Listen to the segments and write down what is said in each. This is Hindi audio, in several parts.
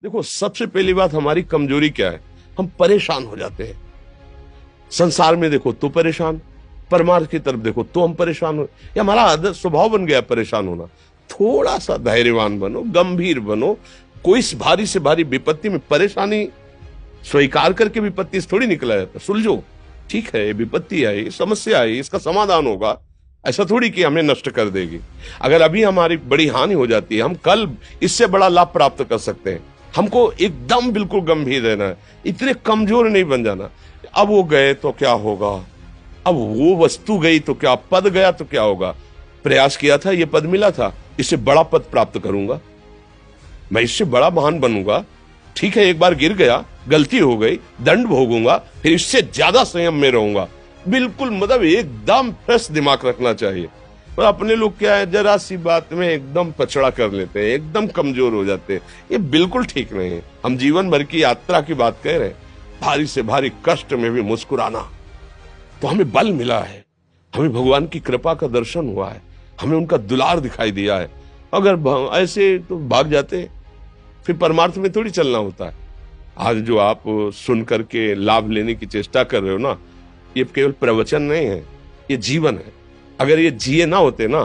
देखो, सबसे पहली बात हमारी कमजोरी क्या है? हम परेशान हो जाते हैं। संसार में देखो तो परेशान, परमार्थ की तरफ देखो तो हम परेशान हो, ये हमारा आदत स्वभाव बन गया परेशान होना। थोड़ा सा धैर्यवान बनो, गंभीर बनो। कोई इस भारी से भारी विपत्ति में परेशानी स्वीकार करके विपत्ति से थोड़ी निकला जाता। सुलझो, ठीक है, विपत्ति आई, समस्या आई, इसका समाधान होगा। ऐसा थोड़ी कि हमें नष्ट कर देगी। अगर अभी हमारी बड़ी हानि हो जाती है, हम कल इससे बड़ा लाभ प्राप्त कर सकते हैं। हमको एकदम बिल्कुल गंभीर रहना है, इतने कमजोर नहीं बन जाना। अब वो गए तो क्या होगा, अब वो वस्तु गई तो क्या, पद गया तो क्या होगा। प्रयास किया था, ये पद मिला था, इससे बड़ा पद प्राप्त करूंगा, मैं इससे बड़ा महान बनूंगा। ठीक है, एक बार गिर गया, गलती हो गई, दंड भोगूंगा, फिर इससे ज्यादा संयम में रहूंगा। बिल्कुल मतलब एकदम फ्रेश दिमाग रखना चाहिए। पर अपने लोग क्या है, जरा सी बात में एकदम पछड़ा कर लेते हैं, एकदम कमजोर हो जाते हैं। ये बिल्कुल ठीक नहीं है। हम जीवन भर की यात्रा की बात कह रहे हैं, भारी से भारी कष्ट में भी मुस्कुराना, तो हमें बल मिला है, हमें भगवान की कृपा का दर्शन हुआ है, हमें उनका दुलार दिखाई दिया है। अगर ऐसे तो भाग जाते, फिर परमार्थ में थोड़ी चलना होता है। आज जो आप सुन करके लाभ लेने की चेष्टा कर रहे हो ना, ये केवल प्रवचन नहीं है, ये जीवन है। अगर ये जिए ना होते ना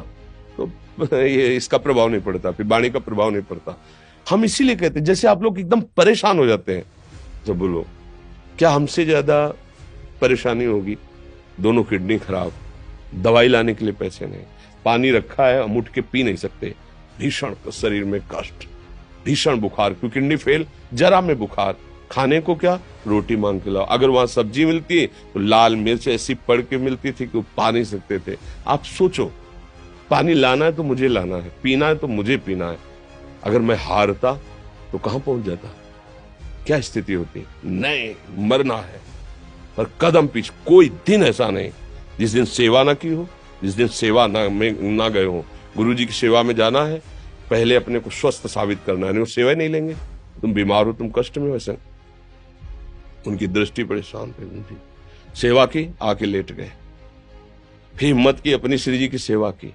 तो ये इसका प्रभाव नहीं पड़ता, फिर वाणी का प्रभाव नहीं पड़ता। हम इसीलिए कहते हैं, जैसे आप लोग एकदम परेशान हो जाते हैं, तो बोलो क्या हमसे ज्यादा परेशानी होगी? दोनों किडनी खराब, दवाई लाने के लिए पैसे नहीं, पानी रखा है हम उठ के पी नहीं सकते, भीषण शरीर में कष्ट, भीषण बुखार, क्योंकि किडनी फेल, जरा में बुखार, खाने को क्या, रोटी मांग के लाओ। अगर वहां सब्जी मिलती है तो लाल मिर्च ऐसी पड़ के मिलती थी कि वो पा नहीं सकते थे। आप सोचो, पानी लाना है तो मुझे लाना है, पीना है तो मुझे पीना है। अगर मैं हारता तो कहां पहुंच जाता, क्या स्थिति होती? नहीं, मरना है। पर कदम पीछे, कोई दिन ऐसा नहीं जिस दिन सेवा ना की हो, जिस दिन सेवा ना गए हो। गुरु जी की सेवा में जाना है, पहले अपने को स्वस्थ साबित करना है, नहीं वो सेवा नहीं लेंगे। तुम बीमार हो, तुम कष्ट में, वैसे उनकी दृष्टि परेशान थी, उनकी सेवा की, आके लेट गए। फिर हिम्मत की, अपनी श्री जी की सेवा की,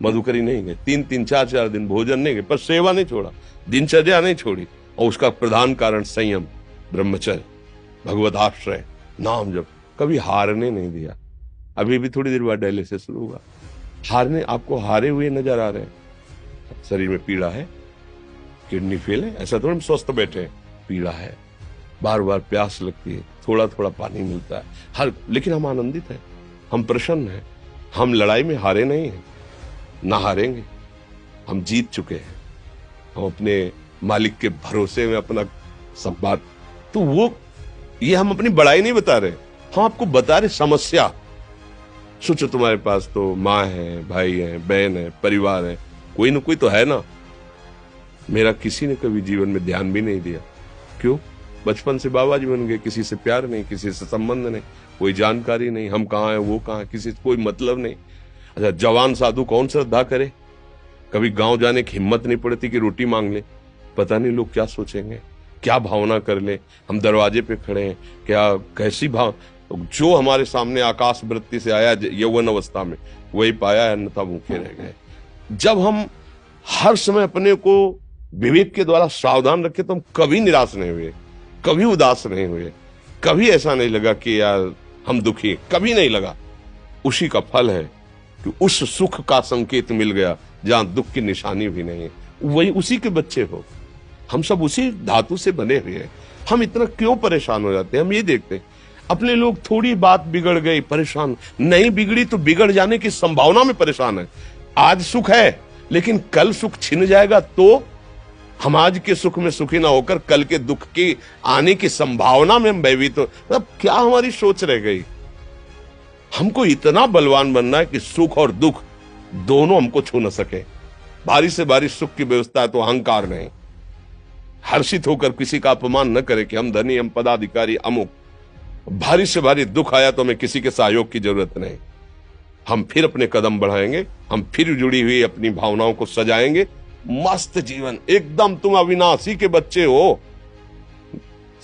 मधुकरी नहीं गए, 3-3 4-4 दिन भोजन नहीं गए, पर सेवा नहीं छोड़ा, दिनचर्या नहीं छोड़ी। और उसका प्रधान कारण संयम, ब्रह्मचर्य, भगवत आश्रय, नाम जप, कभी हारने नहीं दिया। अभी भी थोड़ी देर बाद डायलिसिस शुरू हुआ। हारने, आपको हारे हुए नजर आ रहे हैं? शरीर में पीड़ा है, किडनी फेल है, ऐसा थोड़ा हम स्वस्थ बैठे हैं, पीड़ा है, बार बार प्यास लगती है, थोड़ा थोड़ा पानी मिलता है हर, लेकिन हम आनंदित हैं, हम प्रसन्न हैं। हम लड़ाई में हारे नहीं हैं, ना हारेंगे, हम जीत चुके हैं। हम अपने मालिक के भरोसे में अपना सब बात, तो वो ये हम अपनी बड़ाई नहीं बता रहे, हम आपको बता रहे समस्या। सोचो, तुम्हारे पास तो माँ है, भाई है, बहन है, परिवार है, कोई ना कोई तो है ना। मेरा किसी ने कभी जीवन में ध्यान भी नहीं दिया। क्यों? बचपन से बाबा जी बन गए, किसी से प्यार नहीं, किसी से संबंध नहीं, कोई जानकारी नहीं, हम कहाँ हैं, वो कहाँ है, किसी से कोई मतलब नहीं। अच्छा, जवान साधु कौन श्रद्धा करे? कभी गांव जाने की हिम्मत नहीं पड़ती कि रोटी मांग ले, पता नहीं लोग क्या सोचेंगे, क्या भावना कर ले। हम दरवाजे पे खड़े हैं, क्या कैसी भाव, तो जो हमारे सामने आकाश वृत्ति से आया यौवन अवस्था में, वही पाया, अन्यथा भूखे रह गए। जब हम हर समय अपने को विवेक के द्वारा सावधान रखे, तो हम कभी निराश नहीं हुए, कभी उदास नहीं हुए, कभी ऐसा नहीं लगा कि यार हम दुखी, कभी नहीं लगा। उसी का फल है कि उस सुख का संकेत मिल गया जहां दुख की निशानी भी नहीं है। वही उसी के बच्चे हो, हम सब उसी धातु से बने हुए हैं। हम इतना क्यों परेशान हो जाते हैं? हम ये देखते हैं, अपने लोग थोड़ी बात बिगड़ गई परेशान, नहीं बिगड़ी तो बिगड़ जाने की संभावना में परेशान है। आज सुख है, लेकिन कल सुख छिन जाएगा, तो हम आज के सुख में सुखी ना होकर कल के दुख की आने की संभावना में हम भयभीत हो। मतलब क्या हमारी सोच रह गई? हमको इतना बलवान बनना है कि सुख और दुख दोनों हमको छू न सके। भारी से भारी सुख की व्यवस्था है तो अहंकार नहीं, हर्षित होकर किसी का अपमान न करे कि हम धनी, हम पदाधिकारी, अमुक। भारी से भारी दुख आया तो हमें किसी के सहयोग की जरूरत नहीं, हम फिर अपने कदम बढ़ाएंगे, हम फिर जुड़ी हुई अपनी भावनाओं को सजाएंगे। मस्त जीवन, एकदम तुम अविनाशी के बच्चे हो।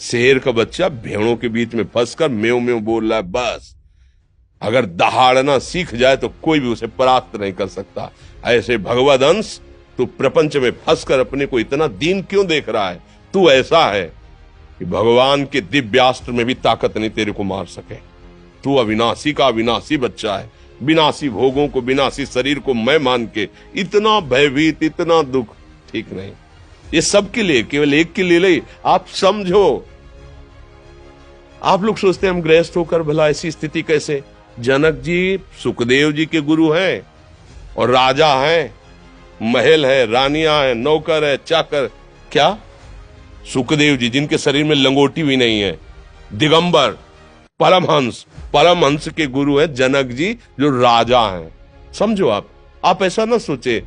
शेर का बच्चा भेड़ों के बीच में फंसकर म्यों म्यों बोल रहा है, बस अगर दहाड़ना सीख जाए तो कोई भी उसे परास्त नहीं कर सकता। ऐसे भगवद अंश, तू प्रपंच में फंसकर अपने को इतना दीन क्यों देख रहा है? तू ऐसा है कि भगवान के दिव्यास्त्र में भी ताकत नहीं तेरे को मार सके। तू अविनाशी का अविनाशी बच्चा है। विनाशी भोगों को, विनाशी शरीर को मैं मान के इतना भयभीत, इतना दुख ठीक नहीं। ये सबके लिए, केवल एक के लिए नहीं। आप समझो, आप लोग सोचते हैं हम गृहस्थ होकर भला ऐसी स्थिति कैसे। जनक जी सुखदेव जी के गुरु हैं और राजा हैं, महल है, रानियां हैं, नौकर है, चाकर। क्या सुखदेव जी जिनके शरीर में लंगोटी भी नहीं है, दिगंबर, परमहंस, परमहंस के गुरु हैं जनक जी जो राजा हैं। समझो, आप ऐसा ना सोचे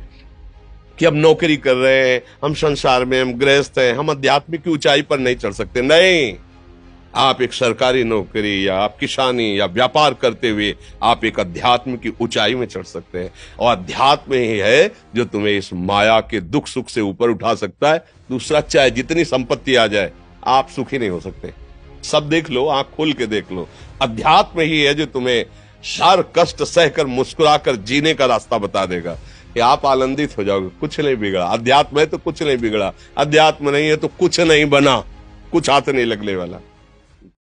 कि हम नौकरी कर रहे हैं, हम संसार में, हम गृहस्थ हैं, हम आध्यात्मिक की ऊंचाई पर नहीं चढ़ सकते। नहीं, आप एक सरकारी नौकरी या आप किसानी या व्यापार करते हुए आप एक अध्यात्म की ऊंचाई में चढ़ सकते हैं। और अध्यात्म ही है जो तुम्हें इस माया के दुख सुख से ऊपर उठा सकता है। दूसरा, चाहे जितनी संपत्ति आ जाए, आप सुखी नहीं हो सकते। सब देख लो, आंख खोल के देख लो। अध्यात्म ही है जो तुम्हें हर कष्ट सहकर मुस्कुराकर जीने का रास्ता बता देगा कि आप आनंदित हो जाओगे। कुछ नहीं बिगड़ा। अध्यात्म है तो कुछ नहीं बिगड़ा, अध्यात्म नहीं है तो कुछ नहीं बना, कुछ हाथ नहीं लगने वाला।